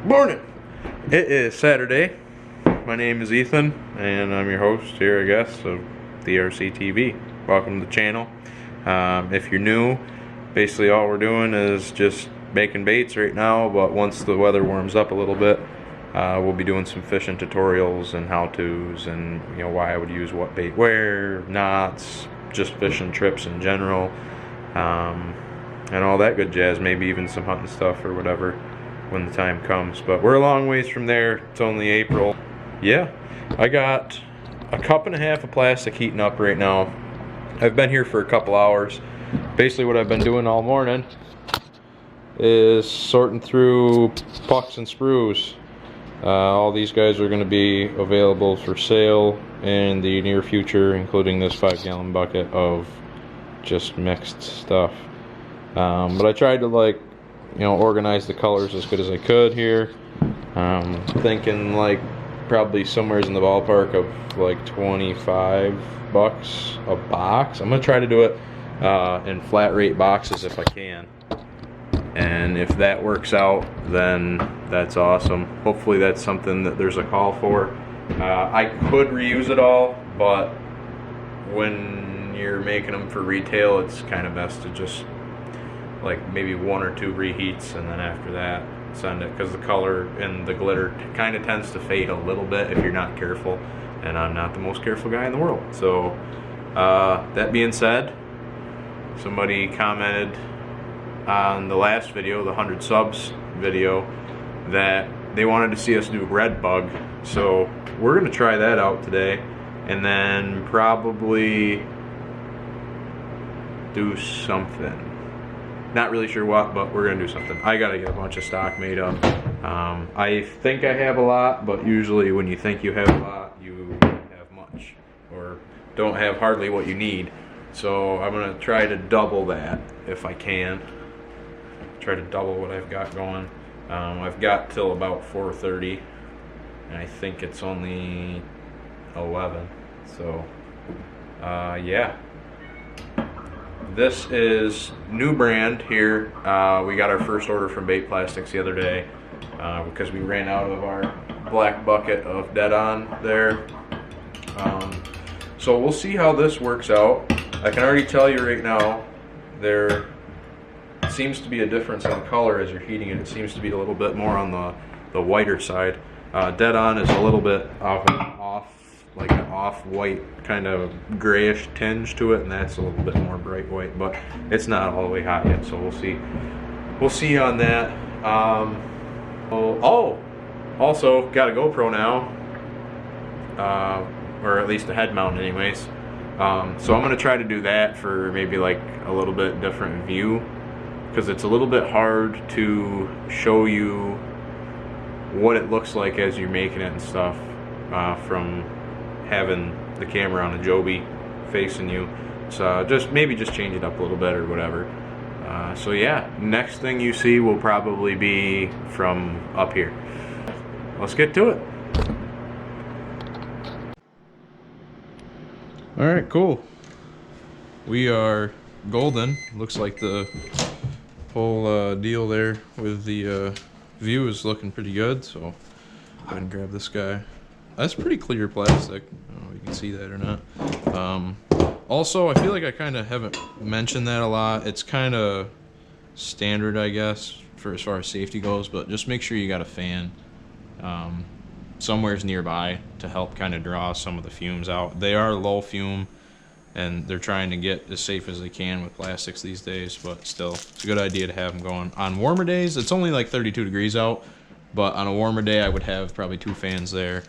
Morning! It is Saturday. My name is Ethan, and I'm your host here, I guess, of DRC TV. Welcome to the channel. If you're new, basically all we're doing is just making baits right now, but once the weather warms up a little bit, we'll be doing some fishing tutorials and how-tos and why I would use what bait where, knots, just fishing trips in general, and all that good jazz, maybe even some hunting stuff or whatever when the time comes. But we're a long ways from there. It's only April. Yeah, I got a cup and a half of plastic heating up right now. I've been here for a couple hours. Basically what I've been doing all morning is sorting through pucks and sprues. All these guys are going to be available for sale in the near future, including this 5-gallon bucket of just mixed stuff. But I tried to organize the colors as good as I could here. Thinking probably somewhere in the ballpark of $25 a box. I'm gonna try to do it in flat rate boxes if I can, and if that works out, then that's awesome. Hopefully that's something that there's a call for. I could reuse it all, but when you're making them for retail, it's kind of best to just maybe 1 or 2 reheats, and then after that send it, because the color and the glitter kind of tends to fade a little bit if you're not careful, and I'm not the most careful guy in the world. So that being said, somebody commented on the last video, the 100 subs video, that they wanted to see us do red bug, so we're gonna try that out today, and then probably do something. Not really sure what, but we're gonna do something. I gotta get a bunch of stock made up. I think I have a lot, but usually when you think you have a lot, you don't have much, or don't have hardly what you need. So I'm gonna try to double that if I can. Try to double what I've got going. I've got till about 4:30, and I think it's only 11. So yeah. This is new brand here. We got our first order from Bait Plastics the other day because we ran out of our black bucket of Dead On there. So we'll see how this works out. I can already tell you right now, there seems to be a difference in color as you're heating it. It seems to be a little bit more on the whiter side. Dead On is a little bit of an off-white kind of grayish tinge to it, and that's a little bit more bright white, but it's not all the way hot yet, so we'll see on that. Also got a GoPro now, or at least a head mount anyways, so I'm gonna try to do that for maybe a little bit different view, because it's a little bit hard to show you what it looks like as you're making it and stuff from having the camera on a Joby facing you. So maybe just change it up a little bit or whatever. So yeah, next thing you see will probably be from up here. Let's get to it. Alright, cool. We are golden. Looks like the whole deal there with the view is looking pretty good, so go ahead and grab this guy. That's pretty clear plastic. I don't know if you can see that or not. Also, I feel like I kind of haven't mentioned that a lot. It's kind of standard, I guess, for as far as safety goes, but just make sure you got a fan somewhere's nearby to help kind of draw some of the fumes out. They are low fume, and they're trying to get as safe as they can with plastics these days, but still, it's a good idea to have them going. On warmer days, it's only 32 degrees out, but on a warmer day, I would have probably 2 fans there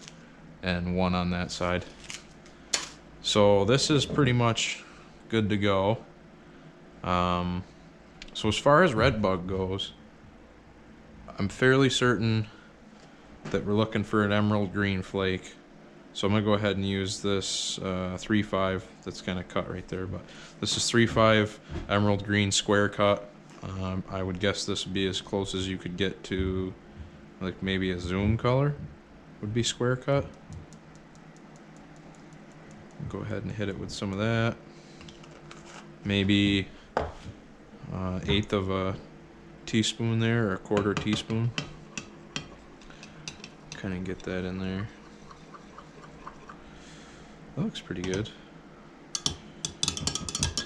and 1 on that side. So this is pretty much good to go. So as far as red bug goes, I'm fairly certain that we're looking for an emerald green flake. So I'm gonna go ahead and use this 3.5 that's kind of cut right there, but this is 3.5 emerald green square cut. I would guess this would be as close as you could get to maybe a zoom color would be square cut. Go ahead and hit it with some of that. Maybe 1/8 of a teaspoon there, or 1/4 teaspoon. kind of get that in there. That looks pretty good.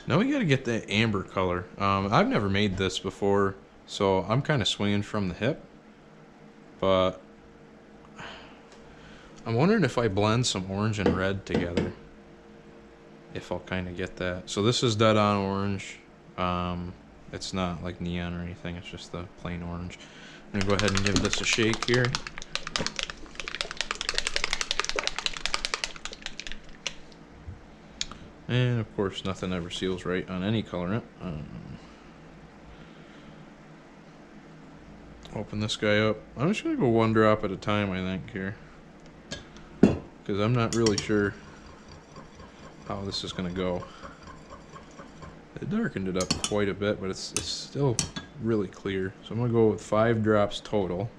Now we got to get that amber color. I've never made this before, so I'm kind of swinging from the hip. But I'm wondering if I blend some orange and red together, if I'll kind of get that. So this is dead on orange. It's not like neon or anything. It's just the plain orange. I'm gonna go ahead and give this a shake here. And of course, nothing ever seals right on any colorant. Open this guy up. I'm just gonna go one drop at a time, I think, here, because I'm not really sure how this is gonna go. It darkened it up quite a bit, but it's still really clear. So I'm gonna go with 5 drops total.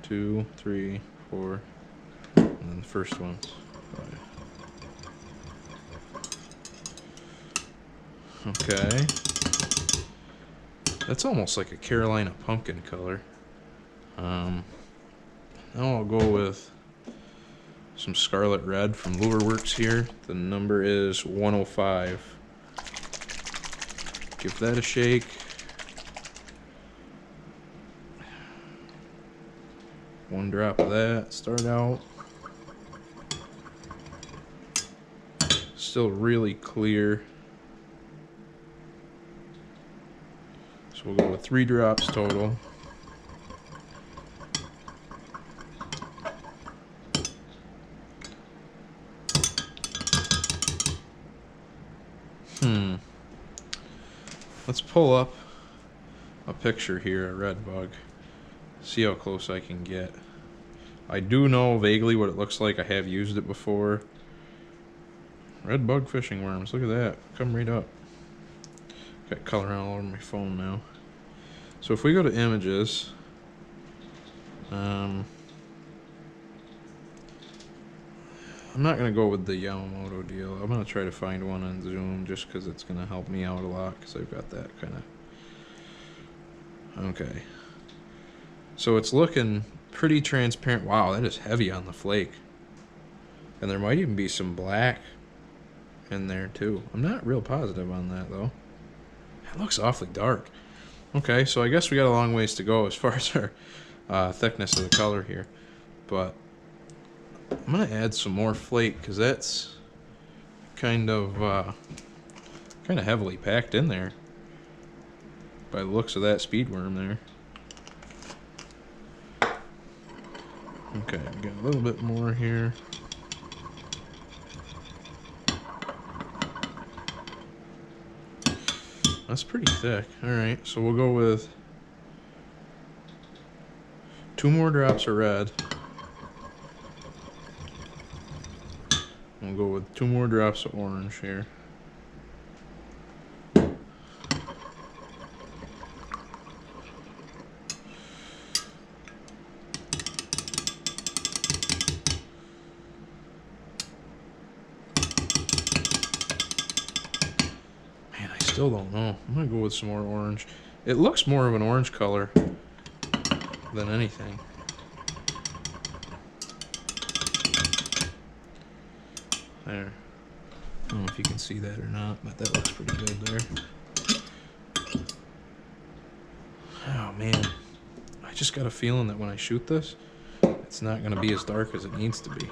2, 3, 4, and then the first one's 5. Okay. That's almost like a Carolina pumpkin color. Now I'll go with some Scarlet Red from Lure Works here. The number is 105. Give that a shake. One drop of that, start out. Still really clear. So we'll go with 3 drops total. Let's pull up a picture here of red bug. See how close I can get. I do know vaguely what it looks like. I have used it before. Red bug fishing worms. Look at that. Come right up. Got color all over my phone now. So if we go to images, I'm not going to go with the Yamamoto deal. I'm going to try to find one on Zoom just because it's going to help me out a lot, because I've got that kind of... Okay. So it's looking pretty transparent. Wow, that is heavy on the flake. And there might even be some black in there too. I'm not real positive on that though. It looks awfully dark. Okay, so I guess we got a long ways to go as far as our thickness of the color here. But I'm going to add some more flake because that's kind of heavily packed in there by the looks of that speedworm there. Okay, got a little bit more here. That's pretty thick. Alright, so we'll go with 2 more drops of red. We'll go with 2 more drops of orange here. Still don't know. I'm gonna go with some more orange. It looks more of an orange color than anything. There. I don't know if you can see that or not, but that looks pretty good there. Oh man. I just got a feeling that when I shoot this, it's not gonna be as dark as it needs to be.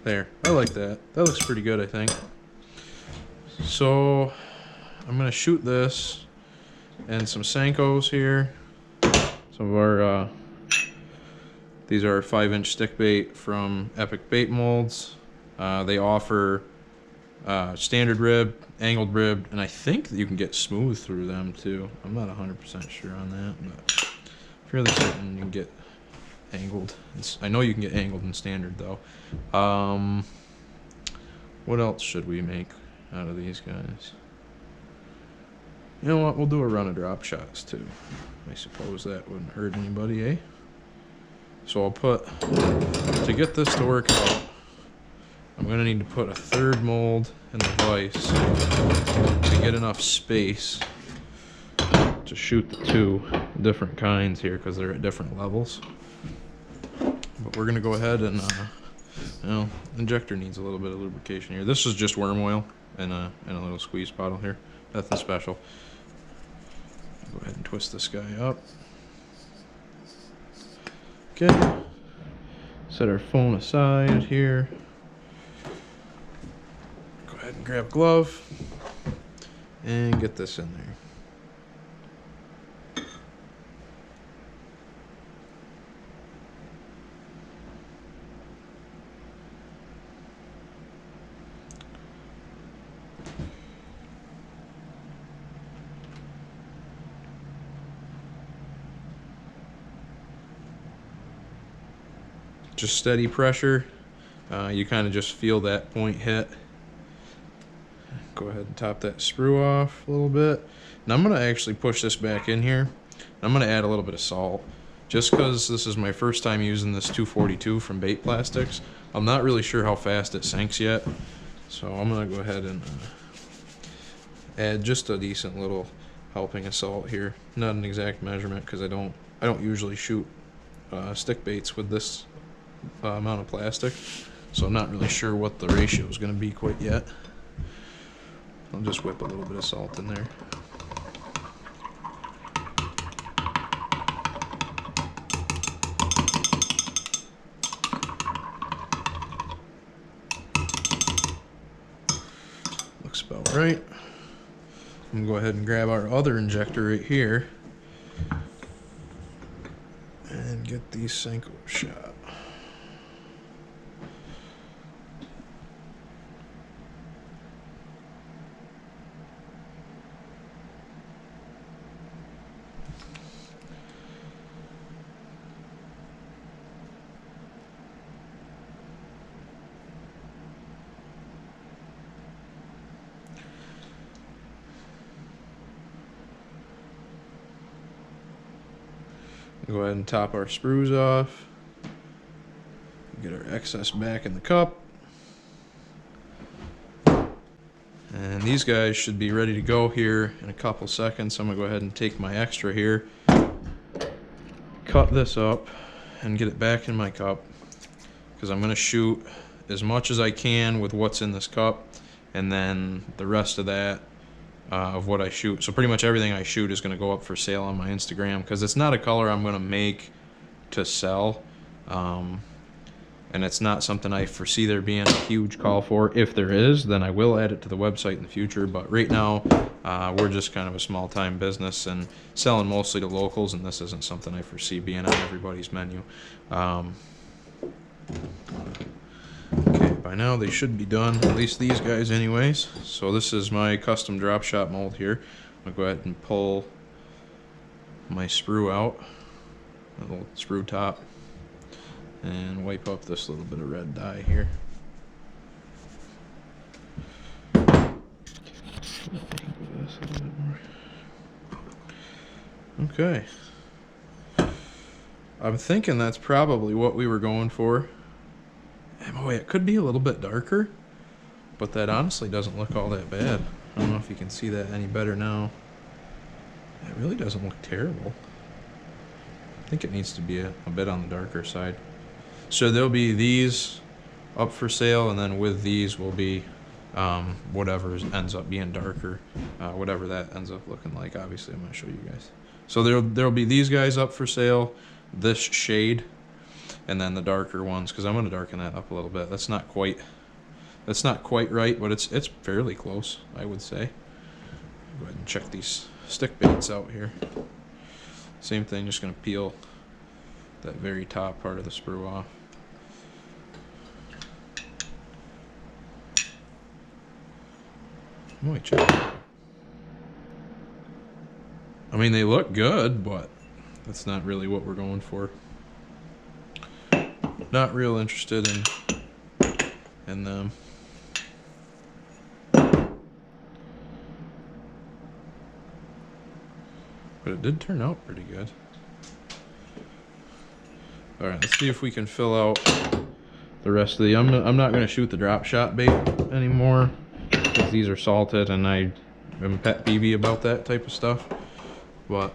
There, I like that. That looks pretty good, I think. So, I'm gonna shoot this and some Senkos here. Some of our, these are 5-inch stick bait from Epic Bait Molds. They offer standard rib, angled rib, and I think that you can get smooth through them too. I'm not 100% sure on that, but fairly certain you can get angled. I know you can get angled and standard though. What else should we make out of these guys? You know what? We'll do a run of drop shots too. I suppose that wouldn't hurt anybody, eh? So I'll put, to get this to work out, I'm gonna need to put a 3rd mold in the vise to get enough space to shoot the two different kinds here because they're at different levels. But we're gonna go ahead and, you know, injector needs a little bit of lubrication here. This is just worm oil in a little squeeze bottle here. Nothing special. Go ahead and twist this guy up. Okay. Set our phone aside here. Go ahead and grab a glove and get this in there. Just steady pressure. You kind of just feel that point hit. Go ahead and top that sprue off a little bit. And I'm going to actually push this back in here. I'm going to add a little bit of salt. Just because this is my first time using this 242 from Bait Plastics, I'm not really sure how fast it sinks yet. So I'm going to go ahead and add just a decent little helping of salt here. Not an exact measurement because I don't usually shoot stick baits with this amount of plastic, so I'm not really sure what the ratio is going to be quite yet. I'll just whip a little bit of salt in there. Looks about right. I'm going to go ahead and grab our other injector right here and get these Senko shot. Go ahead and top our sprues off. Get our excess back in the cup. And these guys should be ready to go here in a couple seconds. So I'm gonna go ahead and take my extra here, cut this up, and get it back in my cup because I'm gonna shoot as much as I can with what's in this cup, and then the rest of that of what I shoot. So pretty much everything I shoot is going to go up for sale on my Instagram because it's not a color I'm going to make to sell, and it's not something I foresee there being a huge call for. If there is, then I will add it to the website in the future, but right now we're just kind of a small time business and selling mostly to locals, and this isn't something I foresee being on everybody's menu. Okay, by now they should be done, at least these guys anyways. So this is my custom drop shot mold here. I'm gonna go ahead and pull my sprue out, a little sprue top, and wipe up this little bit of red dye here. Okay. I'm thinking that's probably what we were going for. And boy, it could be a little bit darker, but that honestly doesn't look all that bad. I don't know if you can see that any better now. It really doesn't look terrible. I think it needs to be a bit on the darker side. So there'll be these up for sale, and then with these will be whatever ends up being darker, whatever that ends up looking like. Obviously, I'm going to show you guys. So there'll be these guys up for sale, this shade, and then the darker ones, because I'm going to darken that up a little bit. That's not quite right, but it's fairly close, I would say. Go ahead and check these stick baits out here. Same thing, just going to peel that very top part of the sprue off. Wait, check it out. I mean, they look good, but that's not really what we're going for. Not real interested in them. But it did turn out pretty good. Alright, let's see if we can fill out the rest of the... I'm not going to shoot the drop shot bait anymore, because these are salted and I am pet peevy about that type of stuff. But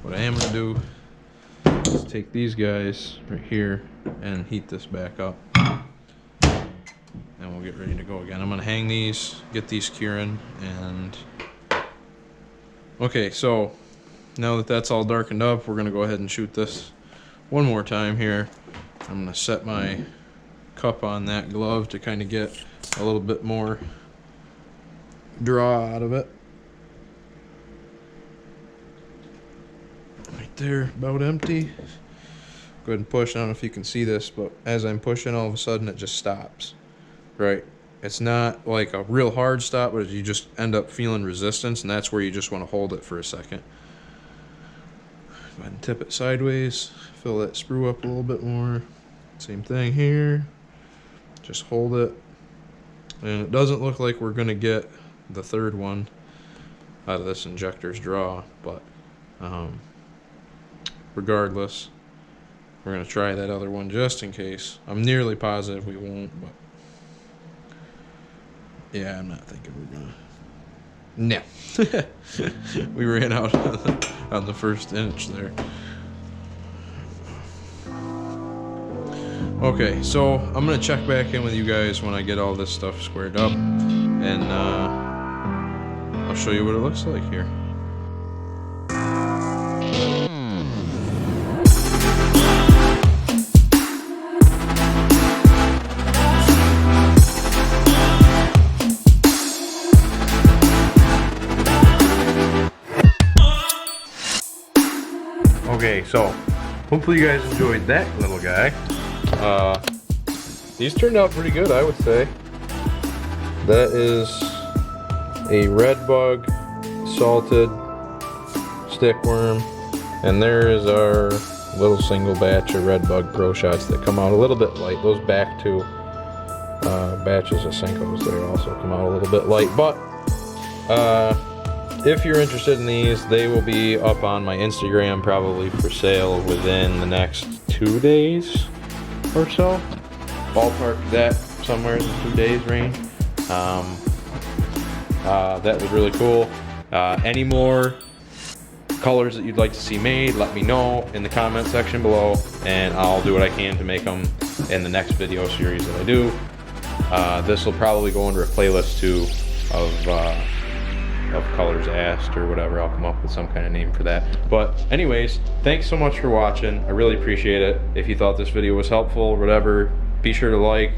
what I am going to do is take these guys right here and heat this back up. And we'll get ready to go again. I'm going to hang these, get these curing, and... Okay, so now that that's all darkened up, we're going to go ahead and shoot this one more time here. I'm going to set my cup on that glove to kind of get a little bit more draw out of it. Right there, about empty. Go ahead and push. I don't know if you can see this, but as I'm pushing, all of a sudden it just stops. Right? It's not like a real hard stop, but you just end up feeling resistance, and that's where you just want to hold it for a second. Go ahead and tip it sideways, fill that sprue up a little bit more. Same thing here. Just hold it. And it doesn't look like we're going to get the third one out of this injector's draw, but regardless, we're going to try that other one just in case. I'm nearly positive we won't, but yeah, I'm not thinking we're gonna. No. We ran out on the first inch there. Okay, so I'm gonna check back in with you guys when I get all this stuff squared up, and I'll show you what it looks like here. Okay, so hopefully you guys enjoyed that little guy. These turned out pretty good, I would say. That is a red bug salted stickworm, and there is our little single batch of red bug pro shots that come out a little bit light. Those back two batches of Senkos there also come out a little bit light, but if you're interested in these, they will be up on my Instagram probably for sale within the next 2 days or so. Ballpark that somewhere in the 2 days range. That was really cool. Any more colors that you'd like to see made, let me know in the comment section below, and I'll do what I can to make them in the next video series that I do. This will probably go under a playlist too of colors asked or whatever. I'll come up with some kind of name for that. But anyways, thanks so much for watching. I really appreciate it. If you thought this video was helpful or whatever, be sure to like,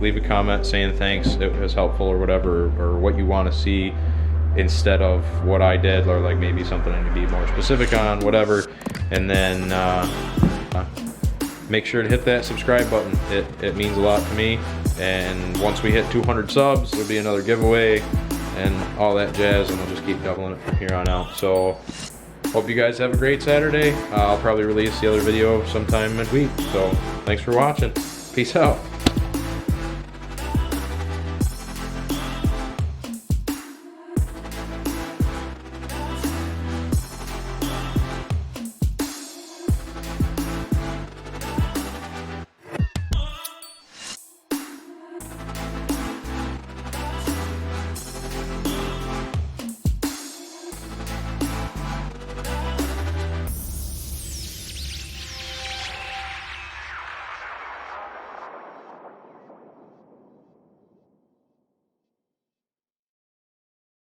leave a comment saying thanks, it was helpful or whatever, or what you want to see instead of what I did, or like maybe something I need to be more specific on, whatever. And then make sure to hit that subscribe button. It means a lot to me. And once we hit 200 subs, there'll be another giveaway and all that jazz, and we'll just keep doubling it from here on out. So hope you guys have a great Saturday. I'll probably release the other video sometime midweek. So thanks for watching. Peace out.